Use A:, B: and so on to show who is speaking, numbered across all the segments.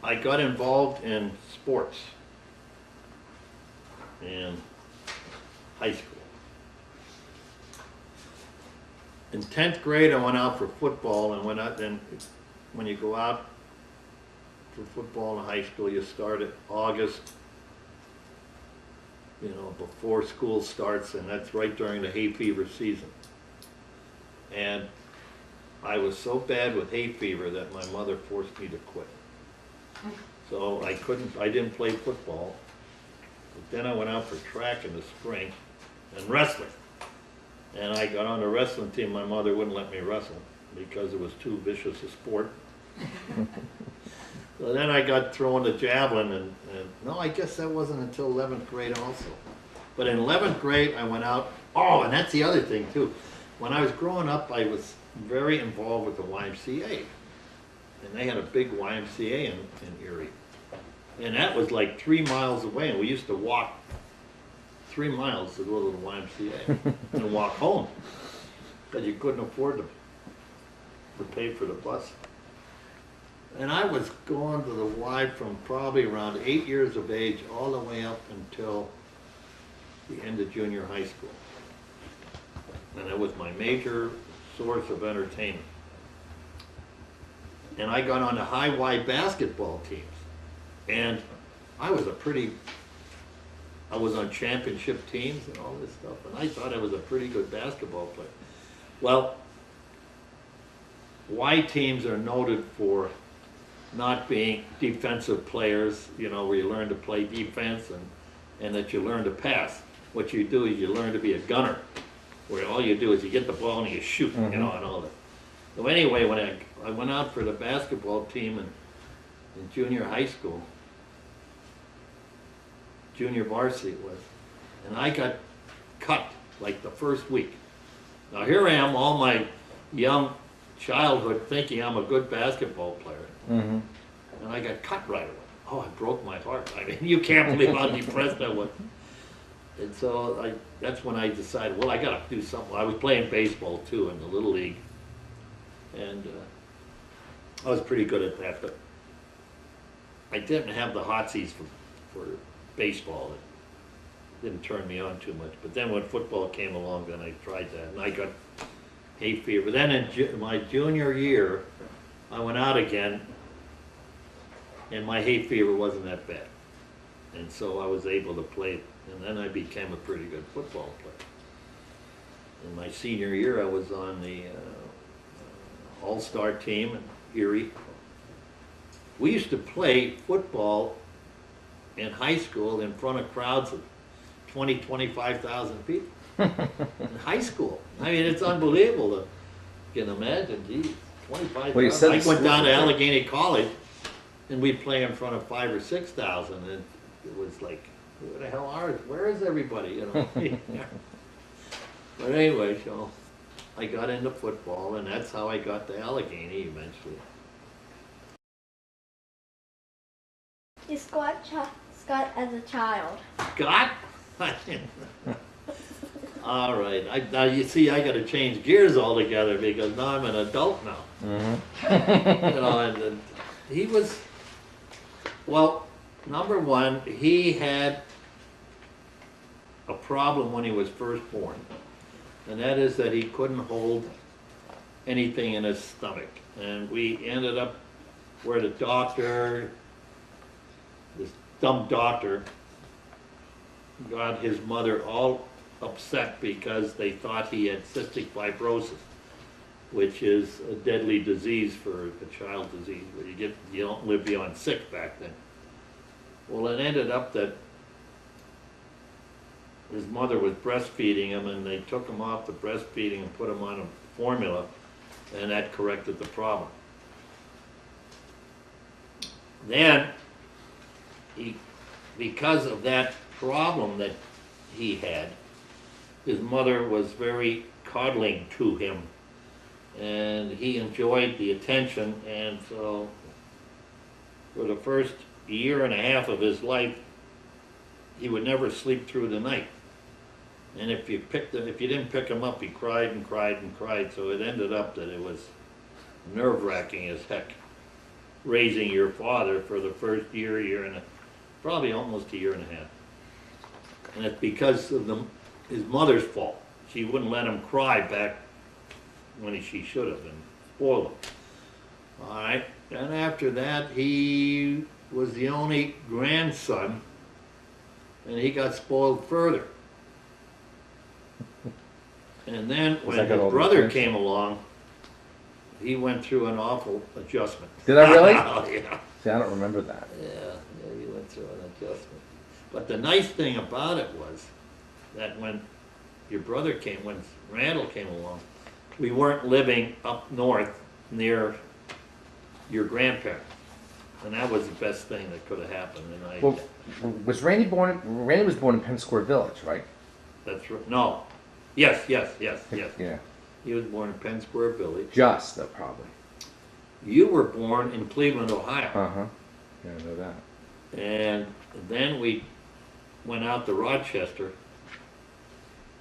A: I got involved in sports in high school. In 10th grade, I went out for football, and when you go out for football in high school, you start at August, before school starts, and that's right during the hay fever season. And I was so bad with hay fever that my mother forced me to quit. So I didn't play football. But then I went out for track in the spring and wrestling. And I got on the wrestling team. My mother wouldn't let me wrestle because it was too vicious a sport. So then I got thrown the javelin, and no, I guess that wasn't until 11th grade also. But in 11th grade, I went out. Oh, and that's the other thing too. When I was growing up, I was very involved with the YMCA. And they had a big YMCA in Erie. And that was like 3 miles away, and we used to walk 3 miles to go to the YMCA and walk home. Because you couldn't afford to pay for the bus. And I was going to the Y from probably around 8 years of age all the way up until the end of junior high school. And it was my major source of entertainment. And I got on the high Y basketball teams. And I was on championship teams and all this stuff, and I thought I was a pretty good basketball player. Well, Y teams are noted for not being defensive players, where you learn to play defense and that you learn to pass. What you do is you learn to be a gunner, where all you do is you get the ball and you shoot, and all that. So anyway, when I went out for the basketball team in junior high school, junior varsity it was, and I got cut like the first week. Now here I am, all my young childhood thinking I'm a good basketball player. And I got cut right away. Oh, it broke my heart. I mean, you can't believe how depressed I was. And so that's when I decided, well, I got to do something. I was playing baseball too in the Little League. And I was pretty good at that, but I didn't have the hotsies for baseball. It didn't turn me on too much. But then when football came along, then I tried that, and I got hay fever. Then in my junior year, I went out again, and my hay fever wasn't that bad. And so I was able to play, and then I became a pretty good football player. In my senior year, I was on the all-star team in Erie. We used to play football in high school in front of crowds of 25,000 people. In high school. I mean, it's unbelievable. You can imagine, geez, 25,000. I went down to Allegheny College, and we'd play in front of 5,000 or 6,000, and it was like, where the hell where is everybody, But anyway, so I got into football, and that's how I got to Allegheny eventually.
B: You Scott as a child.
A: Scott? All right. Now you see, I got to change gears altogether because now I'm an adult now. And he was, well, number one, he had a problem when he was first born, and that is that he couldn't hold anything in his stomach. And we ended up where the doctor, this dumb doctor, got his mother all upset because they thought he had cystic fibrosis, which is a deadly disease for a child disease, where you don't live beyond 6 back then. Well, it ended up that his mother was breastfeeding him, and they took him off the breastfeeding and put him on a formula, and that corrected the problem. Then, because of that problem that he had, his mother was very coddling to him, and he enjoyed the attention, and so for the first year and a half of his life, he would never sleep through the night. And if you didn't pick him up, he cried and cried and cried, so it ended up that it was nerve-wracking as heck. raising your father for the first year, probably almost a year and a half. And it's because of his mother's fault. She wouldn't let him cry back when she should have, and spoiled him. All right, and after that, he was the only grandson, and he got spoiled further. And then when his brother came along, he went through an awful adjustment.
C: Did I really?
A: Oh, yeah.
C: See, I don't remember that.
A: Yeah, he went through an adjustment. But the nice thing about it was that when when Randall came along, we weren't living up north near your grandparents. And that was the best thing that could have happened. And
C: Well, was Randy born? Randy was born in Penn Square Village, right?
A: That's right. No. Yes.
C: Yeah.
A: He was born in Penn Square Village.
C: Just though, probably.
A: You were born in Cleveland, Ohio.
C: Yeah, I know that.
A: And then we went out to Rochester,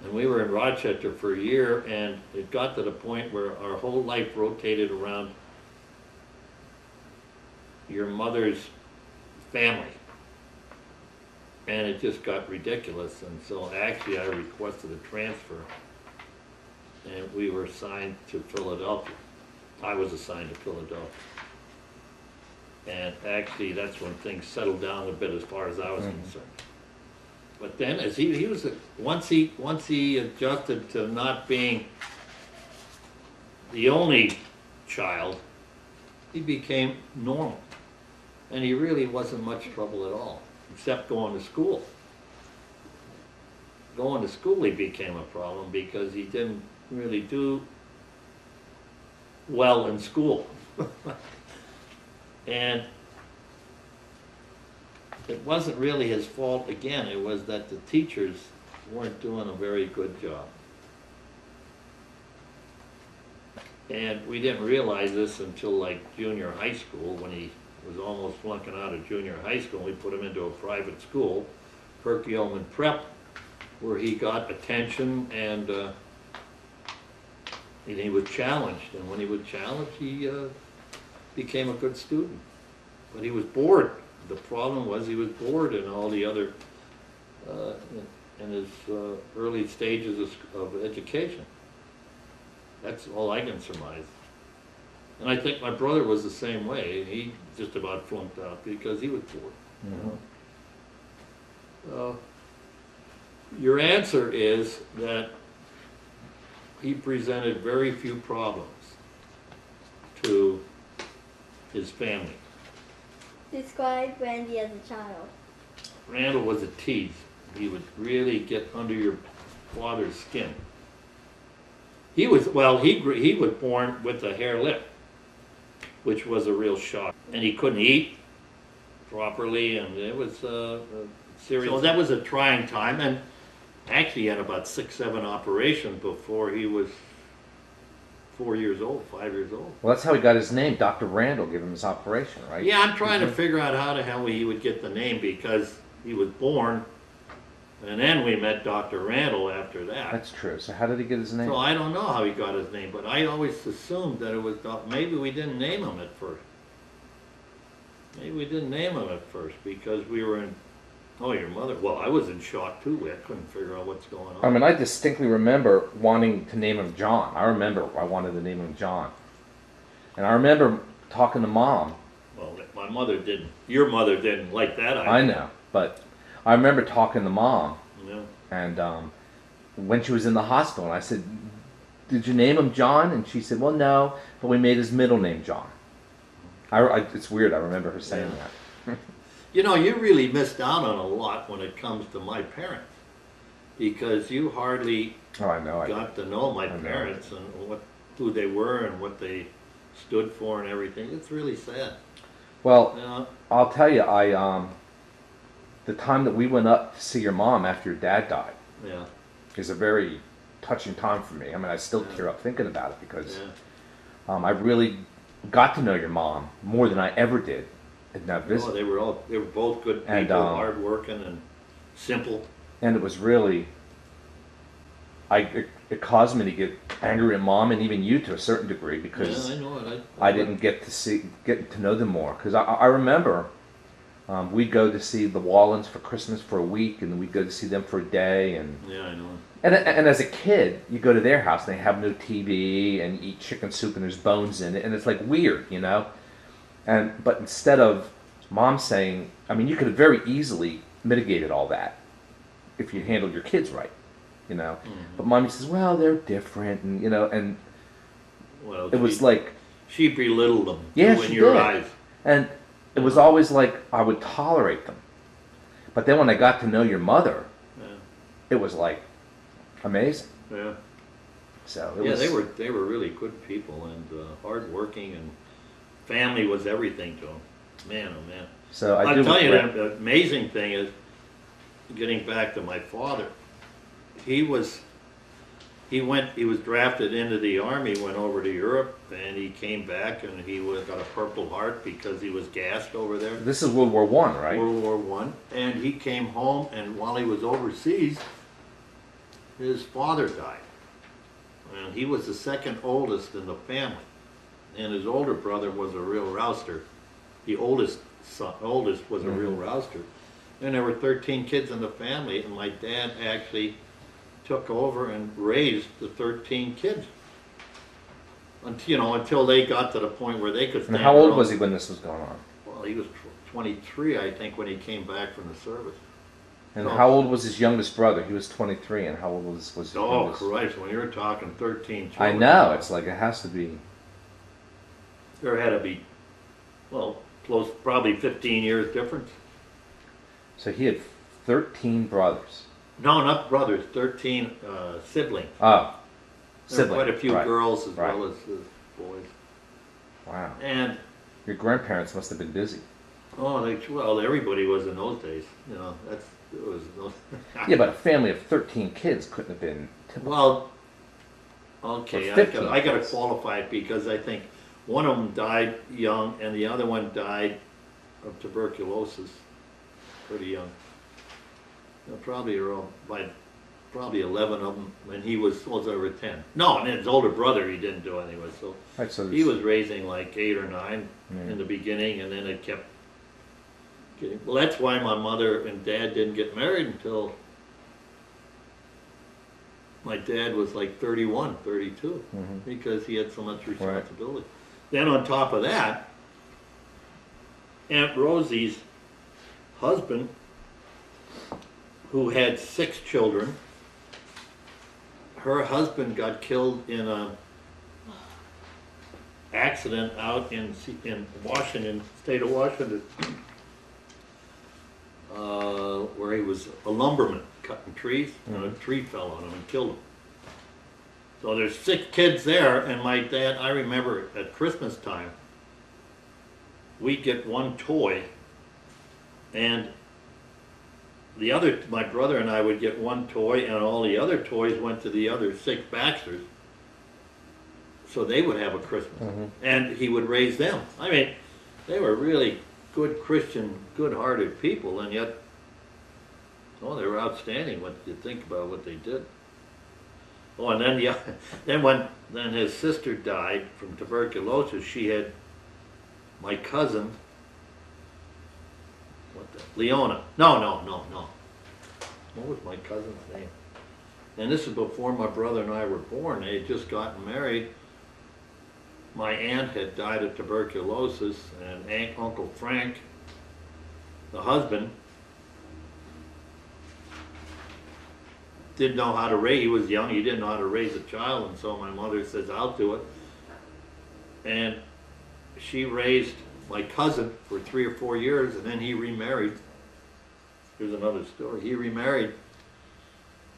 A: and we were in Rochester for a year, and it got to the point where our whole life rotated around your mother's family. And it just got ridiculous, and so actually I requested a transfer, and we were assigned to Philadelphia. I was assigned to Philadelphia. And actually, that's when things settled down a bit as far as I was concerned. But then, as he was, once he adjusted to not being the only child, he became normal. And he really wasn't much trouble at all, except going to school. Going to school, he became a problem because he didn't really do well in school. And it wasn't really his fault again, it was that the teachers weren't doing a very good job. And we didn't realize this until like junior high school, when he was almost flunking out of junior high school. We put him into a private school, Perkiomen Prep, where he got attention and he was challenged. And when he was challenged, he became a good student. But he was bored. The problem was he was bored in all the other, in his early stages of education. That's all I can surmise. And I think my brother was the same way. He just about flunked out because he was bored. Your answer is that he presented very few problems to his family.
B: Describe Randy as a child.
A: Randall was a tease. He would really get under your father's skin. He was born with a hair lip, which was a real shock. And he couldn't eat properly, and it was serious. So that was a trying time, and actually he had about 6-7 operations before he was 4 years old, 5 years old.
C: Well, that's how he got his name. Dr. Randall gave him his operation, right?
A: Yeah, I'm trying to figure out how the hell he would get the name, because he was born, and then we met Dr. Randall after that.
C: That's true. So how did he get his name?
A: So I don't know how he got his name, but I always assumed that it was, maybe we didn't name him at first. Maybe we didn't name him at first because we were in, oh, your mother, well, I was in shock too. I couldn't figure out what's going on.
C: I mean, I distinctly remember wanting to name him John. I remember I wanted to name him John. And I remember talking to Mom.
A: Well, my mother didn't, your mother didn't like that idea.
C: I know, but I remember talking to Mom.
A: Yeah.
C: And when she was in the hospital, and I said, did you name him John? And she said, well, no, but we made his middle name John. It's weird, I remember her saying that.
A: You know, you really missed out on a lot when it comes to my parents, because you hardly got to know my parents and who they were and what they stood for and everything. It's really sad.
C: Well, I'll tell you, the time that we went up to see your mom after your dad died is a very touching time for me. I mean, I still tear up thinking about it because I really got to know your mom more than I ever did at that visit.
A: Oh, they were both good people,
C: and,
A: hardworking and simple.
C: And it was really, it caused me to get angry at Mom and even you to a certain degree because
A: yeah, I know it.
C: I didn't get to know them more. Because I remember we'd go to see the Wallens for Christmas for a week, and we'd go to see them for a day. And
A: yeah, I know.
C: And as a kid, you go to their house and they have no TV and you eat chicken soup and there's bones in it, and it's like weird, you know. But instead of Mom saying, I mean, you could have very easily mitigated all that if you handled your kids right, you know.
A: Mm-hmm.
C: But Mommy says, well, they're different, and you know, and
A: well,
C: it was like
A: she belittled them.
C: Yeah,
A: in
C: she
A: your
C: did.
A: eyes.
C: And it was always like I would tolerate them, but then when I got to know your mother, it was like amazing.
A: Yeah.
C: So
A: they were really good people and hardworking, and family was everything to them. Man, oh man.
C: So
A: I'll tell you, the amazing thing is, getting back to my father, he was drafted into the army, went over to Europe, and he came back and he got a Purple Heart because he was gassed over there.
C: This is World War One, right?
A: World War One, and he came home, and while he was overseas, his father died. And he was the second oldest in the family, and his older brother was a real rouster. The oldest was a real rouster. And there were 13 kids in the family, and my dad actually took over and raised the 13 kids. Until they got to the point where they could stand.
C: And how old was he when this was going on?
A: Well, he was 23, I think, when he came back from the service.
C: And how old was his youngest brother? He was 23, and how old was his youngest?
A: Christ, when you're talking 13 children.
C: I know, it's like it has to be.
A: There had to be, close, probably 15 years difference.
C: So he had 13 brothers.
A: No, not brothers, 13 siblings.
C: Oh,
A: There were quite a few girls as well as boys.
C: Wow.
A: And
C: your grandparents must have been busy.
A: Everybody was in those days.
C: Yeah, but a family of 13 kids couldn't have been typical.
A: Well, okay,
C: Or
A: I got to qualify it because I think one of them died young and the other one died of tuberculosis pretty young. Probably 11 of them, and he was over 10. No, and his older brother he didn't do anyway. So he was raising like 8 or 9 in the beginning, and then it kept getting. Well, that's why my mother and dad didn't get married until my dad was like 31, 32, because he had so much responsibility. Then on top of that, Aunt Rosie's husband, who had 6 children, her husband got killed in a accident out in Washington, state of Washington, where he was a lumberman cutting trees, and a tree fell on him and killed him. So there's 6 kids there, and my dad, I remember at Christmas time, we'd get one toy, and my brother and I would get one toy, and all the other toys went to the other 6 Baxters, so they would have a Christmas, and he would raise them. I mean, they were really good Christian, good-hearted people, and yet, they were outstanding when you think about what they did. Oh, and then when his sister died from tuberculosis, she had my cousin. Leona. No. What was my cousin's name? And this is before my brother and I were born. They had just gotten married. My aunt had died of tuberculosis, and Uncle Frank, the husband, didn't know how to raise. He was young. He didn't know how to raise a child, and so my mother says, "I'll do it." And she raised my cousin for 3 or 4 years, and then he remarried. Here's another story. He remarried,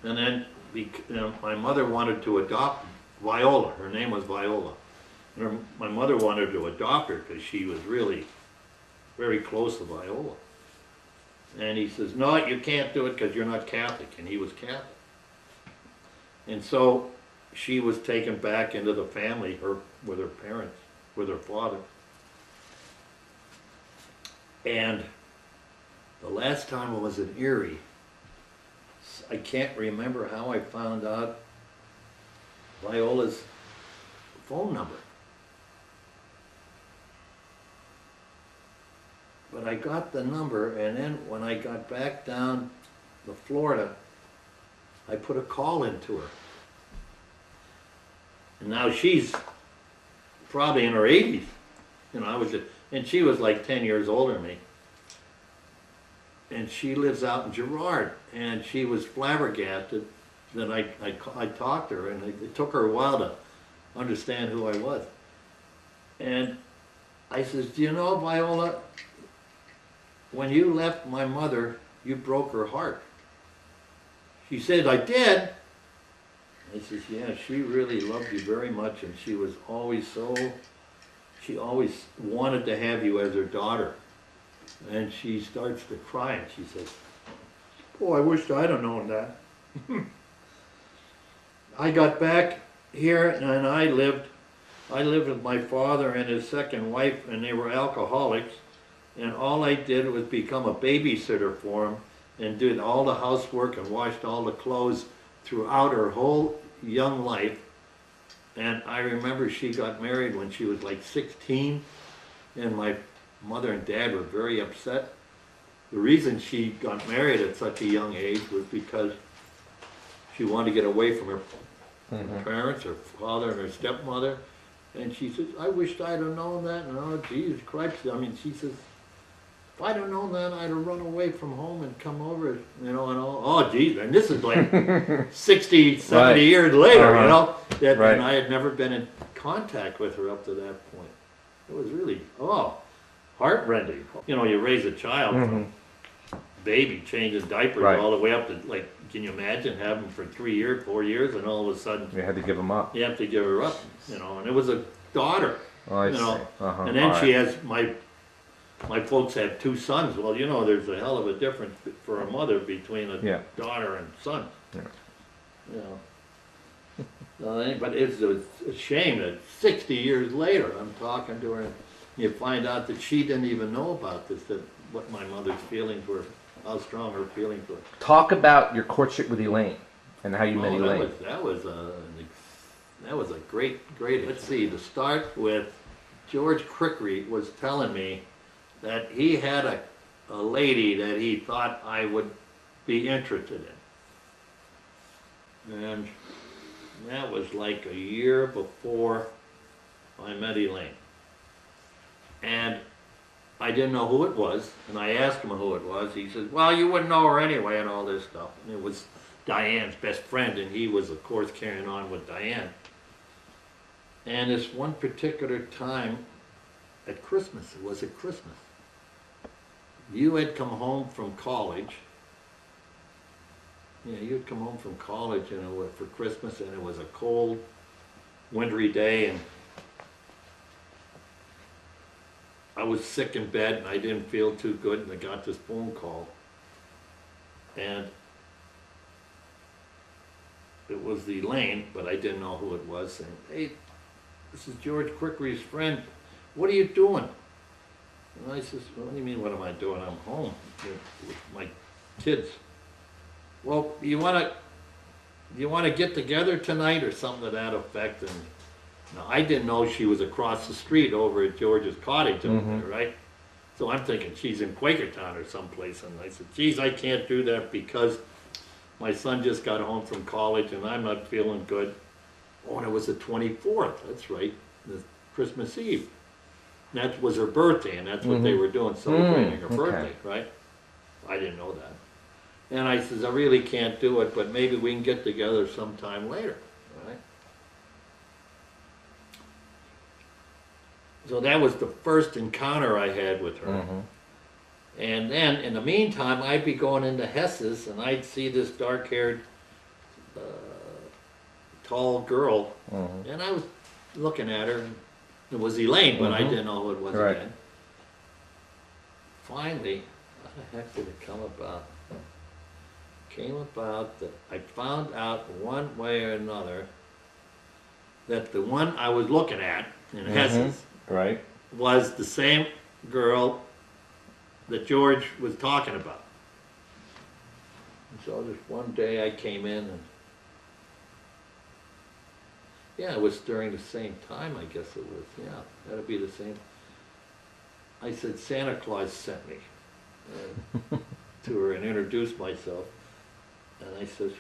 A: and then my mother wanted to adopt Viola. Her name was Viola. And my mother wanted to adopt her because she was really very close to Viola. And he says, "No, you can't do it because you're not Catholic," and he was Catholic. And so she was taken back into the family, with her parents, with her father. And the last time I was in Erie, I can't remember how I found out. Viola's phone number. But I got the number, and then when I got back down to Florida, I put a call into her. And now she's probably in her 80s. You know, and she was like 10 years older than me. And she lives out in Girard, and she was flabbergasted that I talked to her, and it took her a while to understand who I was. And I says, do you know, Viola, when you left my mother, you broke her heart. She said, I did. I says, yeah, she really loved you very much, and she was always she always wanted to have you as her daughter. And she starts to cry, and she says, oh, I wish I'd have known that. I got back here, and I lived with my father and his second wife, and they were alcoholics, and all I did was become a babysitter for them, and did all the housework and washed all the clothes throughout her whole young life. And I remember she got married when she was like 16, and my mother and dad were very upset. The reason she got married at such a young age was because she wanted to get away from her parents, her father and her stepmother. And she says, I wished I'd have known that. And oh, Jesus Christ. I mean, she says, if I'd have known that, I'd have run away from home and come over, you know, and all. Oh, geez, and this is like 60, 70 years later, you know, that, and I had never been in contact with her up to that point. It was really, heartrending. You know, you raise a child from baby, changing diapers all the way up to, like, can you imagine having for 3 years, 4 years, and all of a sudden
C: You had to give them up.
A: you have to give her up, you know, and it was a daughter,
C: Oh, I
A: you know,
C: see.
A: and then she has, my folks have 2 sons. Well, you know, there's a hell of a difference for a mother between a daughter and son.
C: Yeah.
A: You know. But it's a shame that 60 years later I'm talking to her and you find out that she didn't even know about this, that what my mother's feelings were, how strong her feelings were.
C: Talk about your courtship with Elaine and how you met Elaine.
A: That was a great, let's see, to start with, George Crickery was telling me that he had a lady that he thought I would be interested in. And that was like a year before I met Elaine. And I didn't know who it was, and I asked him who it was. He said, well, you wouldn't know her anyway, and all this stuff. And it was Diane's best friend, and he was, of course, carrying on with Diane. And this one particular time at Christmas, it was at Christmas, you had come home from college. Yeah, you had come home from college, and it was for Christmas, and it was a cold, wintry day, and I was sick in bed, and I didn't feel too good, and I got this phone call, and it was Elaine, but I didn't know who it was, saying, hey, this is George Crickery's friend. What are you doing? And I says, well, what do you mean, what am I doing? I'm home with my kids. Well, you want to get together tonight or something to that effect? And now, I didn't know she was across the street over at George's cottage over there, right? So I'm thinking she's in Quakertown or someplace. And I said, geez, I can't do that because my son just got home from college and I'm not feeling good. Oh, and it was the 24th, that's right, the Christmas Eve. And that was her birthday, and that's what they were doing, celebrating her birthday, right? I didn't know that. And I says, I really can't do it, but maybe we can get together sometime later, right? So that was the first encounter I had with her. And then, in the meantime, I'd be going into Hess's, and I'd see this dark-haired, tall girl, and I was looking at her, and it was Elaine, but I didn't know who it was again. Finally, how the heck did it come about? It came about that I found out one way or another that the one I was looking at in Hess's was the same girl that George was talking about. And so just one day I came in and Yeah, it was during the same time, I guess it was. Yeah, that'd be the same. I said, Santa Claus sent me to her and introduced myself. And I said,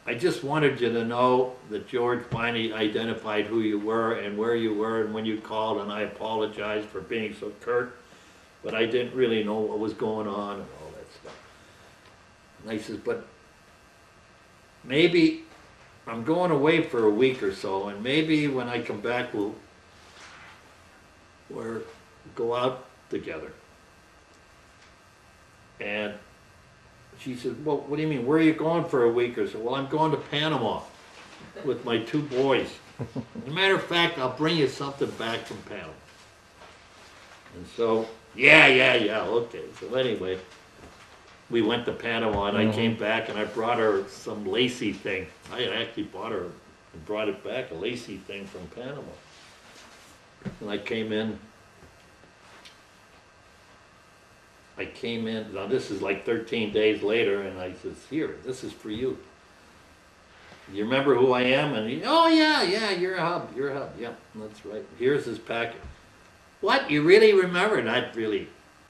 A: I just wanted you to know that George finally identified who you were and where you were and when you called, and I apologized for being so curt, but I didn't really know what was going on and all that stuff. And I says, but maybe I'm going away for a week or so, and maybe when I come back we'll go out together. And she said, well, what do you mean, where are you going for a week or so? Well, I'm going to Panama with my 2 boys. As a matter of fact, I'll bring you something back from Panama. And so, yeah, okay. So anyway, we went to Panama, and I came back, and I brought her some lacy thing. I had actually bought her and brought it back, a lacy thing from Panama. And I came in, now this is like 13 days later, and I says, here, this is for you. You remember who I am? And he, oh yeah, you're Hub, yeah, that's right. Here's his packet. What, you really remember? And that really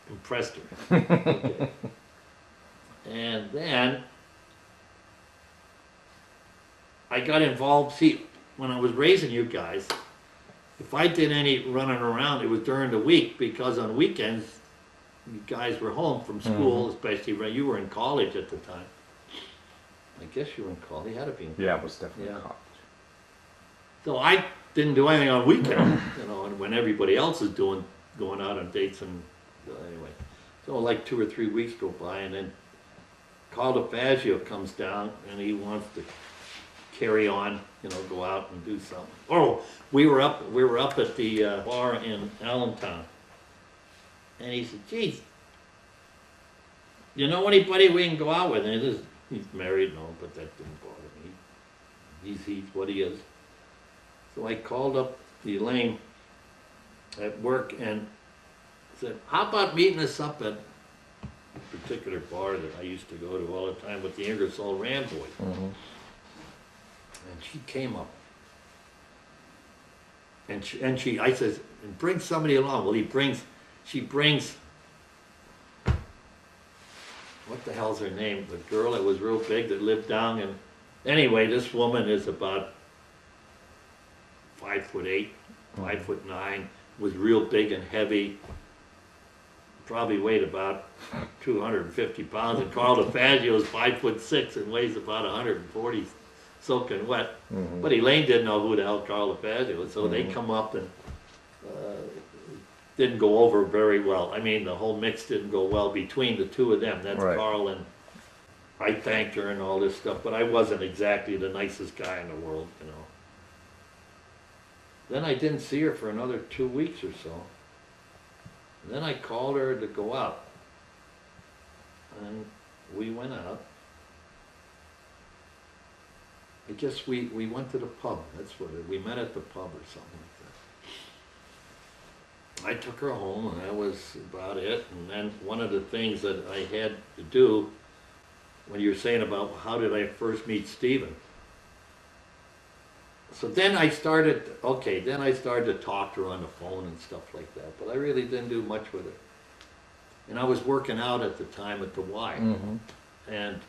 A: impressed her. Okay. And then I got involved, see, when I was raising you guys, if I did any running around, it was during the week, because on weekends, you guys were home from school, especially when you were in college at the time. I guess you were in college. You had to be in college.
C: Yeah, it was definitely college.
A: So I didn't do anything on weekends, and when everybody else is going out on dates and anyway. So like 2 or 3 weeks go by, and then Carl DeFazio comes down, and he wants to carry on, go out and do something. Oh, we were up at the bar in Allentown. And he said, geez, you know anybody we can go out with? And he's married, no, but that didn't bother me. He's what he is. So I called up Elaine at work and said, how about meeting us up at a particular bar that I used to go to all the time with the Ingersoll Rand boys? And she came up. And I says, and bring somebody along. Well, she brings, what the hell's her name? The girl that was real big that lived down in, anyway, this woman is about 5'8", 5'9", was real big and heavy, probably weighed about 250 pounds, and Carl DeFazio is 5'6" and weighs about 140, soaking wet. But Elaine didn't know who the hell Carl DeFazio was, so they come up and didn't go over very well. I mean, the whole mix didn't go well between the 2 of them. That's right. Carl, and I thanked her and all this stuff, but I wasn't exactly the nicest guy in the world, Then I didn't see her for another 2 weeks or so. And then I called her to go out. And we went out. I guess we went to the pub. That's what we met at the pub or something like that. I took her home, and that was about it. And then one of the things that I had to do, when you were saying about how did I first meet Stephen, so then I started to talk to her on the phone and stuff like that, but I really didn't do much with her. And I was working out at the time at the Y, and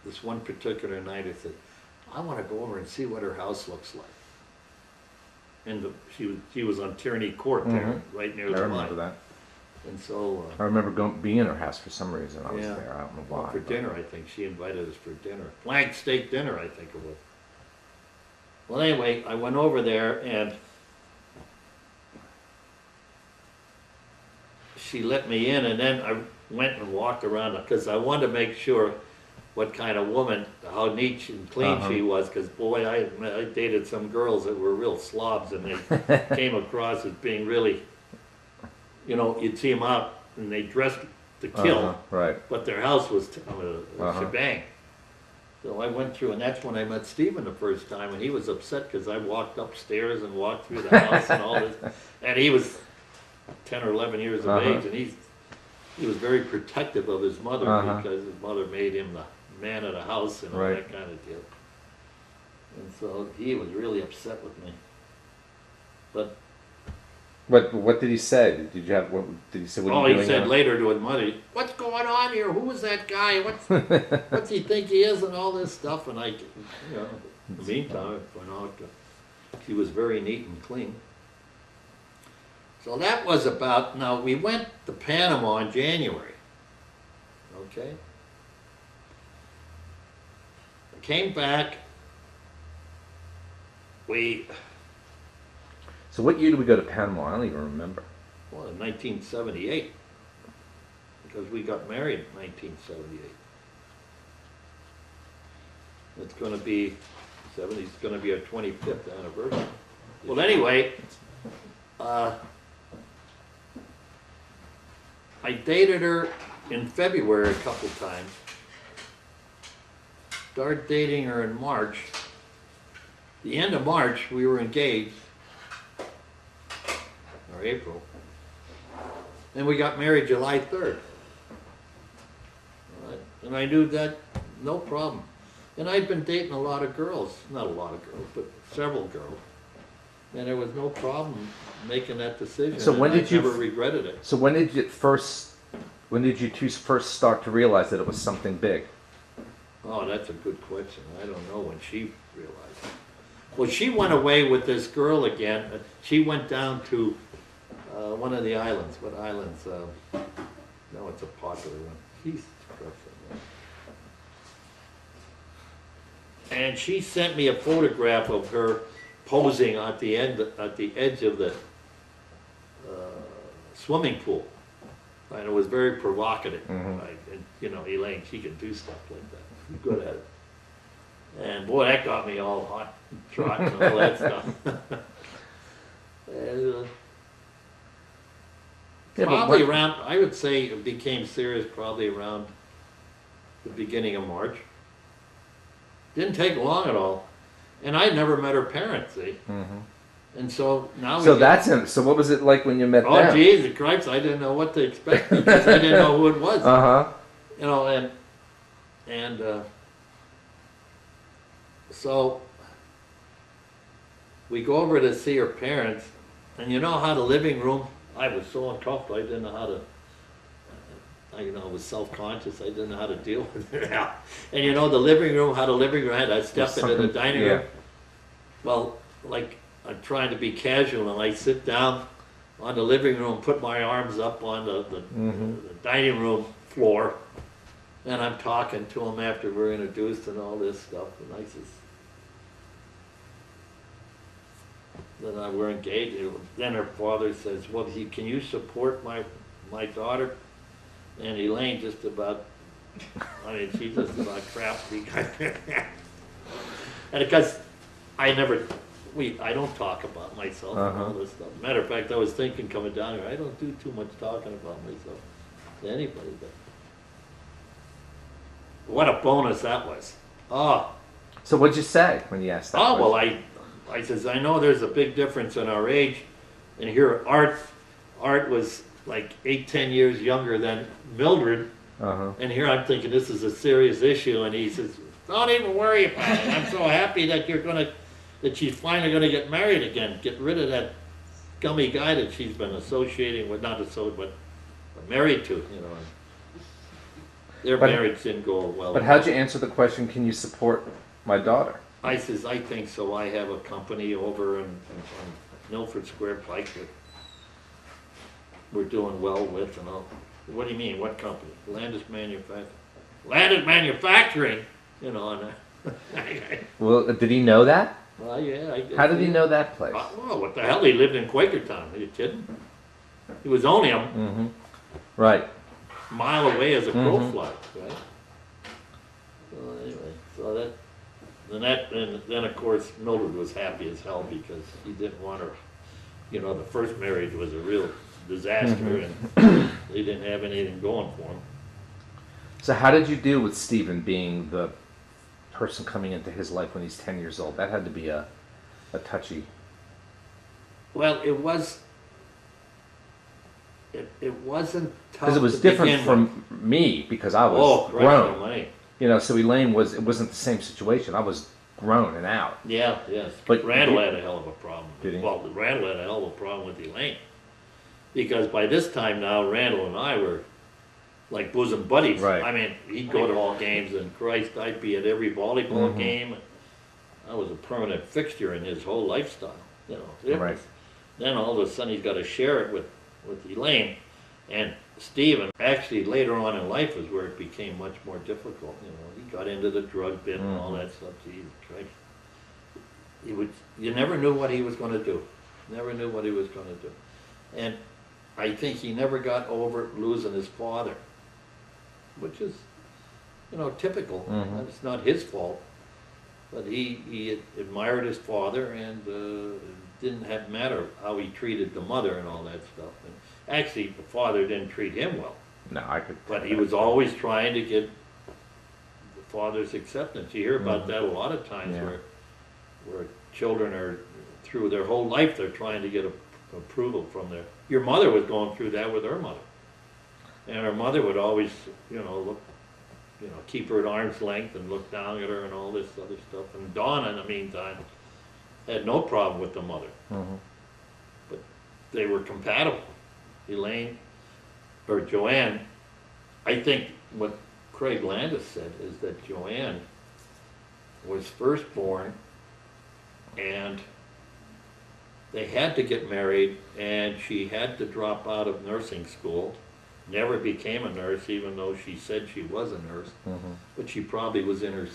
A: this one particular night I said, I want to go over and see what her house looks like. And she was on Tierney Court there, right near the Y.
C: I remember that.
A: And so
C: I remember being in her house for some reason. I was there. I don't know why.
A: For dinner, I think she invited us for dinner, flank steak dinner, I think it was. Well, anyway, I went over there and she let me in, and then I went and walked around because I wanted to make sure what kind of woman, how neat and clean she was, because boy, I dated some girls that were real slobs, and they came across as being really, you'd see them out and they dressed to kill, but their house was a shebang. So I went through, and that's when I met Stephen the first time, and he was upset because I walked upstairs and walked through the house and all this, and he was 10 or 11 years of age, and he was very protective of his mother because his mother made him the man of the house and all that kind of deal. And so he was really upset with me. But
C: What did he say? Did you have? What did he say? What are you
A: he
C: doing
A: said
C: now?
A: later to his mother, "What's going on here? Who was that guy? What's he think he is?" And all this stuff. And in the meantime, I found out that he was very neat and clean. So that was about. Now we went to Panama in January. Okay. I came back.
C: So what year did we go to Panama? I don't even remember.
A: Well, in 1978, because we got married in 1978. It's going to be, 70's going to be our 25th anniversary. Well, anyway, I dated her in February a couple times. Started dating her in March. The end of March, we were engaged. Or April. And we got married July 3rd. All right. And I knew that, no problem. And I'd been dating a lot of girls. Not a lot of girls, but several girls. And there was no problem making that decision.
C: So when did you
A: never regretted it.
C: So when did you two first start to realize that it was something big?
A: Oh, that's a good question. I don't know when she realized. Well, she went away with this girl again. She went down to one of the islands. What islands? No, it's a popular one. Jesus Christ. And she sent me a photograph of her posing at the edge of the swimming pool, and it was very provocative.
C: Mm-hmm.
A: Right? And Elaine, she can do stuff like that. She's good at it. And boy, that got me all hot, trot, and all that stuff. And, probably around, I would say it became serious probably around the beginning of March. Didn't take long at all. And I'd never met her parents, see? Mm-hmm. And so now
C: So that's him. So what was it like when you met them?
A: Oh, Jesus Christ, I didn't know what to expect because I didn't know who it was.
C: Uh-huh.
A: So we go over to see her parents, and you know how the living room, I was so uncomfortable, I didn't know how to, I was self-conscious, I didn't know how to deal with it. And the living room, how the living room had, I stepped into the dining room. Well, like, I'm trying to be casual, and I sit down on the living room, put my arms up on the dining room floor, and I'm talking to him after we're introduced and all this stuff, and I says, then we're engaged. Then her father says, well, can you support my daughter? And Elaine just about, she just about crapped me. And because I don't talk about myself and all this stuff. Matter of fact, I was thinking coming down here, I don't do too much talking about myself to anybody. But what a bonus that was. Oh.
C: So what'd you say when you asked that question?
A: Well, I says, I know there's a big difference in our age. And here, Art was like 8-10 years younger than Mildred. And here I'm thinking this is a serious issue. And he says, don't even worry about it. I'm so happy that that she's finally gonna get married again. Get rid of that scummy guy that she's been associating with, but married to, Their marriage didn't go well.
C: But how'd you answer the question, can you support my daughter?
A: I says, I think so. I have a company over in Milford Square Pike that we're doing well with and all. What do you mean? What company? Landis Manufacturing. Landis Manufacturing?
C: Well, did he know that?
A: Well, yeah.
C: How did he know that place?
A: Well, what the hell? He lived in Quakertown. Are you kidding? He was only a
C: Right.
A: mile away as a crow flies, right? So anyway, then of course Mildred was happy as hell because he didn't want her. The first marriage was a real disaster, and they didn't have anything going for him.
C: So how did you deal with Stephen being the person coming into his life when he's 10 years old? That had to be a touchy.
A: Well, it was. It wasn't tough.
C: Because it was different from me because I was grown. So Elaine it wasn't the same situation. I was grown and out.
A: Yeah, yes.
C: But
A: Randall had a hell of a problem.
C: Did he?
A: Well, Randall had a hell of a problem with Elaine. Because by this time now, Randall and I were like bosom buddies.
C: Right.
A: I mean, he'd go to all games, and Christ, I'd be at every volleyball
C: Mhm.
A: game. I was a permanent fixture in his whole lifestyle. You know, it
C: Right.
A: was, then all of a sudden he's got to share it with Elaine. And Stephen, actually later on in life is where it became much more difficult. You know, he got into the drug bit and all that stuff. Jesus Christ. You never knew what he was going to do. Never knew what he was going to do. And I think he never got over losing his father, which is, you know, typical.
C: Mhm.
A: It's not his fault. But he admired his father, and it didn't have matter how he treated the mother and all that stuff. And actually, the father didn't treat him well.
C: No, I could.
A: But he was always trying to get the father's acceptance. You hear about that a lot of times,
C: Yeah.
A: where children are, through their whole life, they're trying to get approval from their. Your mother was going through that with her mother, and her mother would always, keep her at arm's length and look down at her and all this other stuff. And Donna, in the meantime, had no problem with the mother,
C: Mhm.
A: but they were compatible. Elaine or Joanne, I think what Craig Landis said is that Joanne was first born, and they had to get married, and she had to drop out of nursing school. Never became a nurse, even though she said she was a nurse.
C: Mhm.
A: But she probably was in her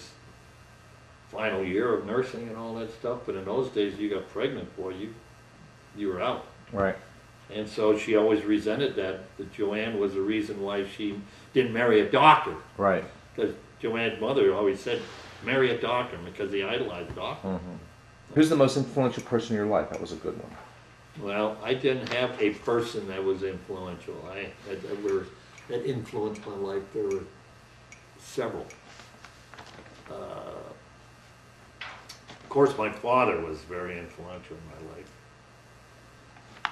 A: final year of nursing and all that stuff. But in those days, you got pregnant, boy, you were out.
C: Right.
A: And so she always resented that Joanne was the reason why she didn't marry a doctor.
C: Right.
A: Because Joanne's mother always said, marry a doctor, because he idolized doctors.
C: Mhm. Who's the most influential person in your life? That was a good one.
A: Well, I didn't have a person that was influential. That influenced my life. There were several. Of course, my father was very influential in my life.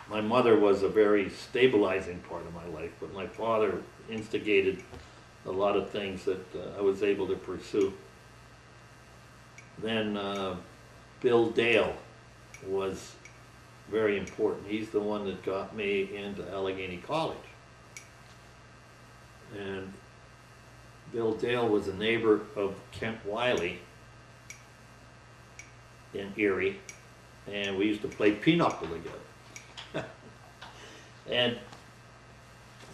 A: My mother was a very stabilizing part of my life, but my father instigated a lot of things that I was able to pursue. Then Bill Dale was very important. He's the one that got me into Allegheny College. And Bill Dale was a neighbor of Kent Wiley in Erie, and we used to play pinochle together. And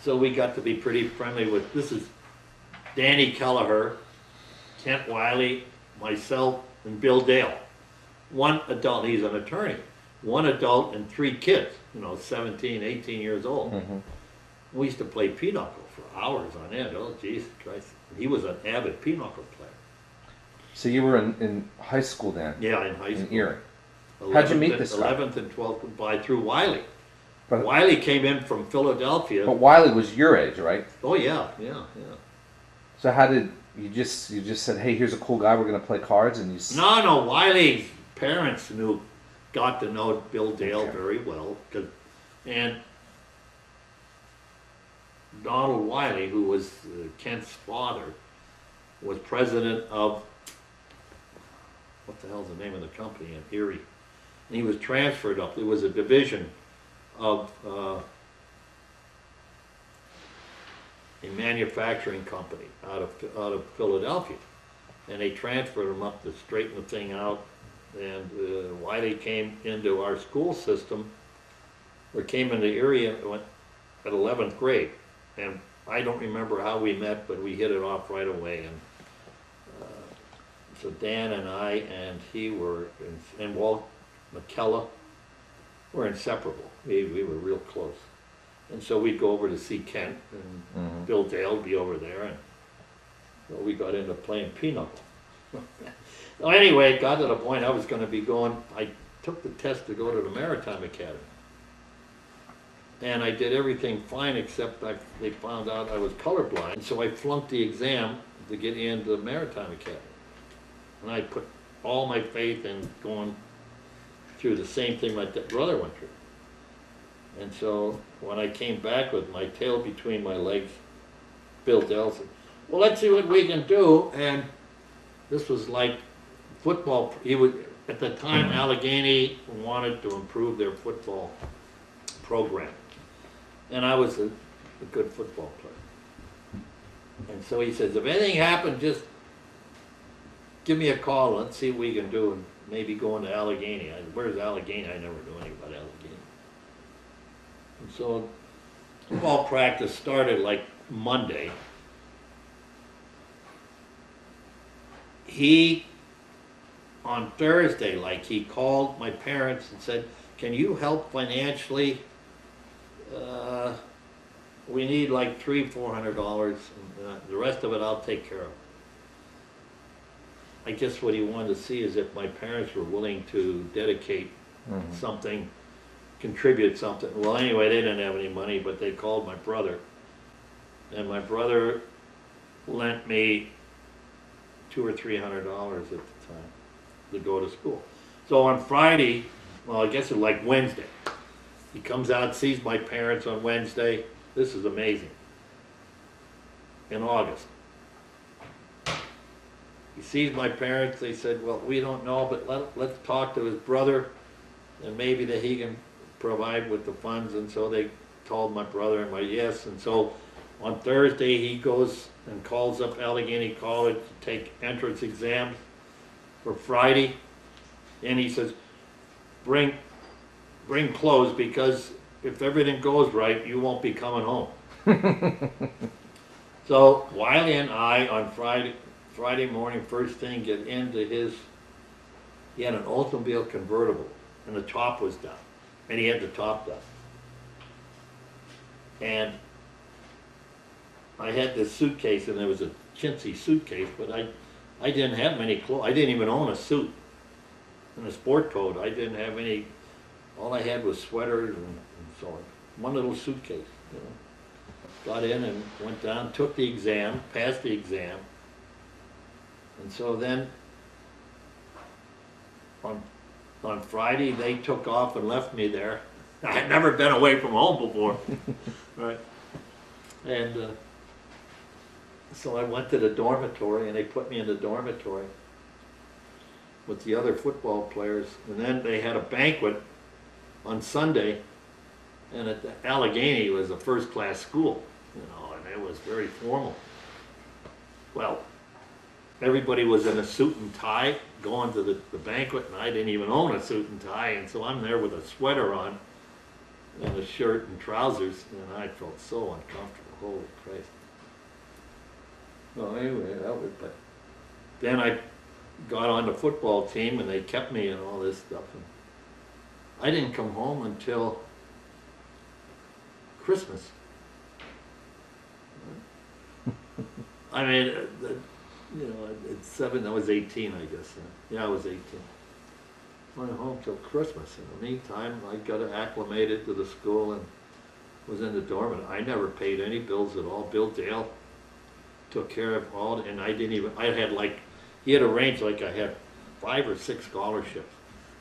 A: so we got to be pretty friendly with, this is Danny Kelleher, Kent Wiley, myself, and Bill Dale. One adult, he's an attorney. One adult and 3 kids, 17, 18 years old.
C: Mm-hmm.
A: We used to play pinochle for hours on end. Oh, Jesus Christ. He was an avid pinochle player.
C: So you were in high school then?
A: Yeah, in high school.
C: In Erie. How'd you meet this guy?
A: 11th and 12th through Wiley.
C: But,
A: Wiley came in from Philadelphia.
C: but Wiley was your age, right?
A: Oh, yeah.
C: So how did you just said, hey, here's a cool guy, we're going to play cards, and you...
A: No, Wiley's parents got to know Bill Dale very well. And Donald Wiley, who was Kent's father, was president of, what the hell's the name of the company in Erie? And he was transferred up. There was a division of a manufacturing company out of Philadelphia. And they transferred him up to straighten the thing out. And Wiley came into our school system, or came into Erie at 11th grade. And I don't remember how we met, but we hit it off right away. And so Dan and I and he were, and Walt McKella were inseparable. We were real close. And so we'd go over to see Kent, and Bill Dale would be over there. And so we got into playing pinochle. Well, anyway, it got to the point I was going to be going, I took the test to go to the Maritime Academy. And I did everything fine except they found out I was colorblind. So I flunked the exam to get into the Maritime Academy. And I put all my faith in going through the same thing my brother went through. And so when I came back with my tail between my legs, Bill Dale said, well, let's see what we can do. And this was like football, he would, at the time, Allegheny wanted to improve their football program. And I was a good football player. And so he says, if anything happens, just give me a call, let's see what we can do, and maybe go into Allegheny. Where's Allegheny? I never knew anything about Allegheny. And so football practice started like Monday. He, on Thursday, like, he called my parents and said, can you help financially? We need like $300-400, and the rest of it I'll take care of. I guess what he wanted to see is if my parents were willing to dedicate something, contribute something. Well, anyway, they didn't have any money, but they called my brother, and my brother lent me $200 or $300 at the time to go to school. So on Friday, well, I guess it was like Wednesday, he comes out, sees my parents on Wednesday. This is amazing. In August. He sees my parents, they said, well, we don't know, but let's talk to his brother, and maybe that he can provide with the funds. And so they told my brother and yes. And so on Thursday, he goes and calls up Allegheny College to take entrance exams for Friday. And he says, bring clothes, because if everything goes right, you won't be coming home. So Wiley and I on Friday morning, first thing, get into he had an Oldsmobile convertible, and the top was down, and he had the top down. And I had this suitcase, and there was a chintzy suitcase, but I didn't have many clothes. I didn't even own a suit and a sport coat. I didn't have any, all I had was sweaters and so on. One little suitcase, you know. Got in and went down, took the exam, passed the exam. And so then on Friday, they took off and left me there. I had never been away from home before. Right. And so I went to the dormitory, and they put me in the dormitory with the other football players. And then they had a banquet on Sunday, and at the Allegheny was a first-class school, you know, and it was very formal. Well, everybody was in a suit and tie going to the banquet, and I didn't even own a suit and tie, and so I'm there with a sweater on and a shirt and trousers, and I felt so uncomfortable. Holy Christ. Well, anyway, but then I got on the football team, and they kept me and all this stuff. And I didn't come home until Christmas. I mean, you know, at 7, I was 18, I guess. Yeah, I was 18. Went home till Christmas. In the meantime, I got acclimated to the school and was in the dorm. And I never paid any bills at all. Bill Dale took care of all, and I didn't even, I had like, he had arranged like I had 5 or 6 scholarships.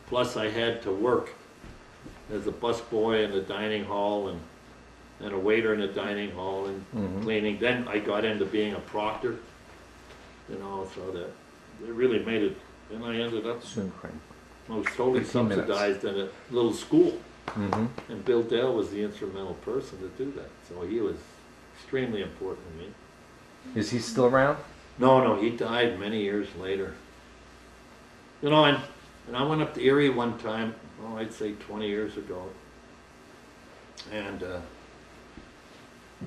A: Plus I had to work as a busboy in the dining hall and a waiter in the dining hall and cleaning. Then I got into being a proctor, you know, so that it really made it. Then I ended up, I was totally subsidized in a little school. And Bill Dale was the instrumental person to do that. So he was extremely important to me.
C: Is he still around?
A: No, he died many years later. You know, and I went up to Erie one time, oh, I'd say 20 years ago, and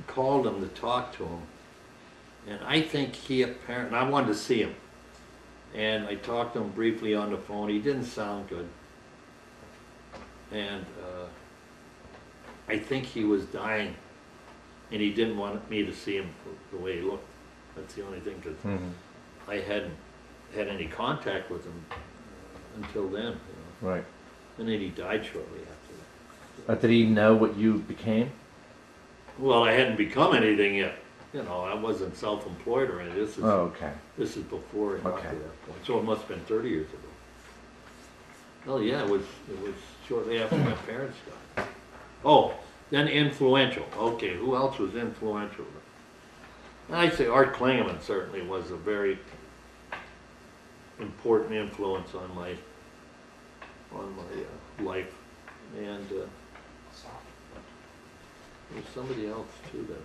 A: called him to talk to him. And I think he apparently, I wanted to see him. And I talked to him briefly on the phone. He didn't sound good. And I think he was dying, and he didn't want me to see him the way he looked. That's the only thing, because I hadn't had any contact with him until then. You know.
C: Right.
A: And then he died shortly after that.
C: But did he know what you became?
A: Well, I hadn't become anything yet. You know, I wasn't self-employed or anything. This is, this is before I got to that point. So it must have been 30 years ago. Well, yeah, it was shortly after my parents died. Oh, then influential. Okay, who else was influential? I'd say Art Klingeman certainly was a very important influence on my life. And there's somebody else too that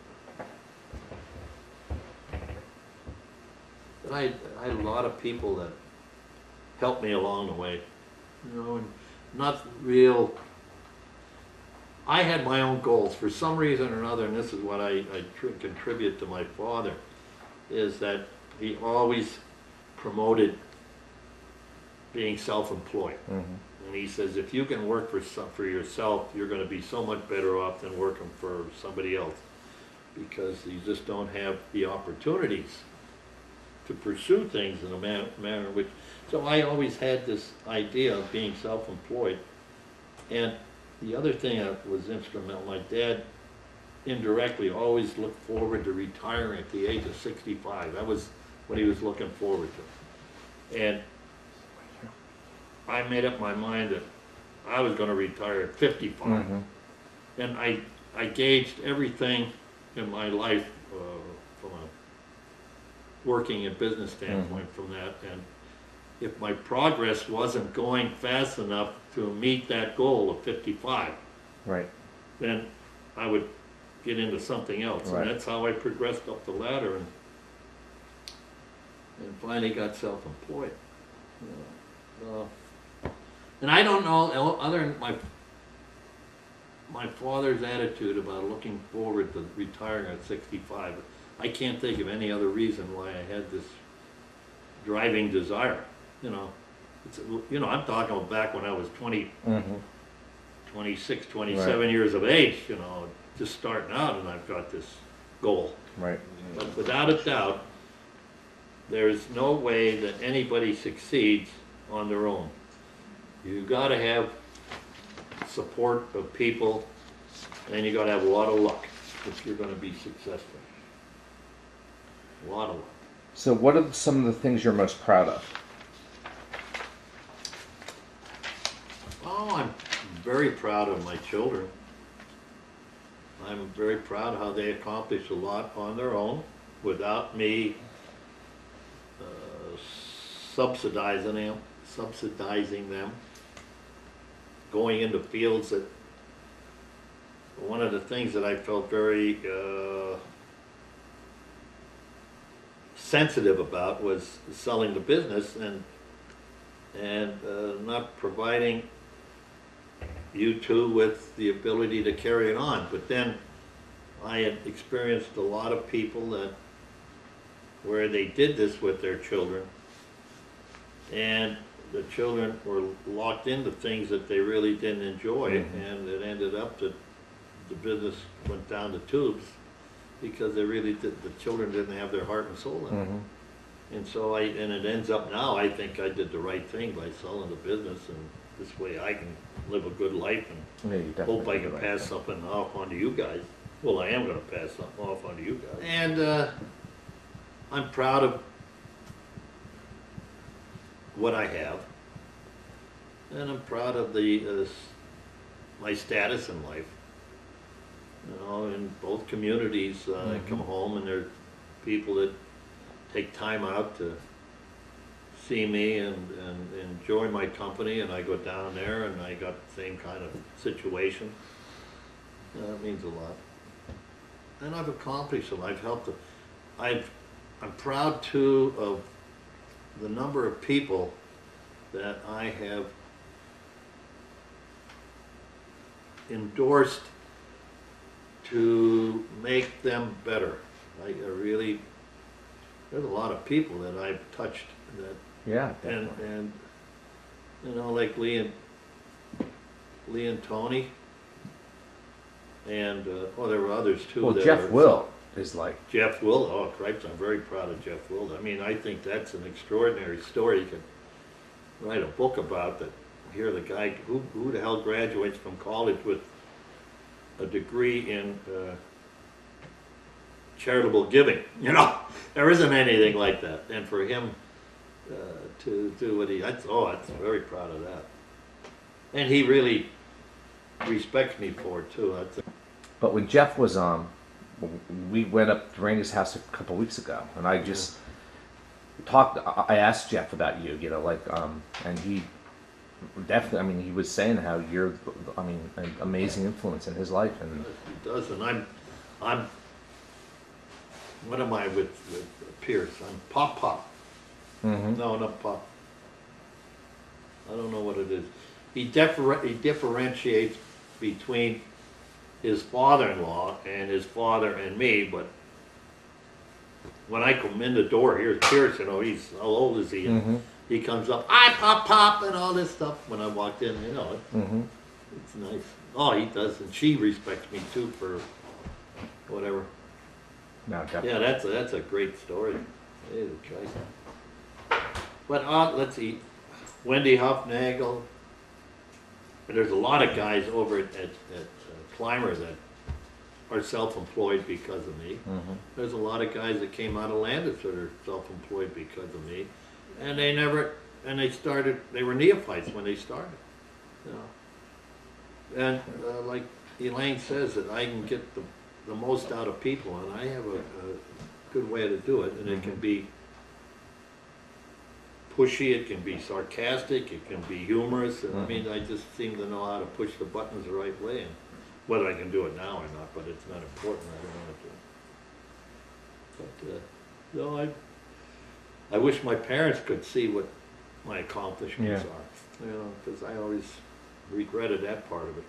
A: I had a lot of people that helped me along the way, you know, and not real. I had my own goals for some reason or another, and this is what I contribute to my father, is that he always promoted being self-employed. And he says, if you can work for yourself, you're going to be so much better off than working for somebody else, because you just don't have the opportunities to pursue things in a manner which. So I always had this idea of being self-employed. And the other thing that was instrumental, my dad indirectly always looked forward to retiring at the age of 65. That was what he was looking forward to. And I made up my mind that I was going to retire at 55. And I gauged everything in my life from a working and business standpoint from that. And if my progress wasn't going fast enough to meet that goal of 55, then I would get into something else. And that's how I progressed up the ladder and finally got self-employed. And I don't know, other than my father's attitude about looking forward to retiring at 65, I can't think of any other reason why I had this driving desire. You know, I'm talking about back when I was 20, 26, 27 years of age, you know, just starting out, and I've got this goal. But without a doubt, there's no way that anybody succeeds on their own. You got to have support of people, and you got to have a lot of luck if you're going to be successful. A lot of luck.
C: So what are some of the things you're most proud of?
A: Oh, I'm very proud of my children. I'm very proud of how they accomplished a lot on their own without me subsidizing them, going into fields that. One of the things that I felt very sensitive about was selling the business and not providing you two with the ability to carry it on. But then I had experienced a lot of people that where they did this with their children, and the children were locked into things that they really didn't enjoy, and it ended up that the business went down the tubes because they really did, the children didn't have their heart and soul in it. And so and it ends up now, I think I did the right thing by selling the business, and this way I can live a good life and hope I can pass something off onto you guys. Well, I am going to pass something off onto you guys. And I'm proud of what I have, and I'm proud of the my status in life. You know, in both communities, I come home and there are people that take time out to see me and enjoy my company, and I go down there and I got the same kind of situation. That means a lot. And I've accomplished them. I've helped them. I'm proud too of the number of people that I have endorsed to make them better. I really, there's a lot of people that I've touched that.
C: Yeah, definitely.
A: And you know, like Lee and Tony, and well, there were others too.
C: Well, Jeff Will is like.
A: Jeff Will, oh cripes, I'm very proud of Jeff Will. I mean, I think that's an extraordinary story. You could write a book about that. Here, the guy, who the hell graduates from college with a degree in charitable giving? You know, there isn't anything like that. And for him to do what I'm very proud of that. And he really respects me for it too.
C: But when Jeff was we went up to Randy's house a couple weeks ago, and I just, I asked Jeff about you, you know, like, and he definitely, I mean, he was saying how you're, I mean, an amazing influence in his life, and
A: He does, and I'm, what am I with Pierce? I'm Pop. No, not Pop. I don't know what it is. He differentiates between his father-in-law and his father and me, but when I come in the door, here's Pierce, you know, he's, how old is he? He comes up, "Hi, Pop," and all this stuff when I walked in, you know, it's nice. Oh, he does, and she respects me too for whatever.
C: no, definitely.
A: Yeah, that's a great story. Okay. But let's see, Wendy Huffnagel. There's a lot of guys over at Climber that are self-employed because of me. There's a lot of guys that came out of Landis that are self-employed because of me, and they were neophytes when they started. You know. And like Elaine says, that I can get the most out of people, and I have a good way to do it, and it can be pushy, it can be sarcastic, it can be humorous, and I mean, I just seem to know how to push the buttons the right way, and whether I can do it now or not, but it's not important, I don't want to. But, no, I wish my parents could see what my accomplishments are, you know, because I always regretted that part of it.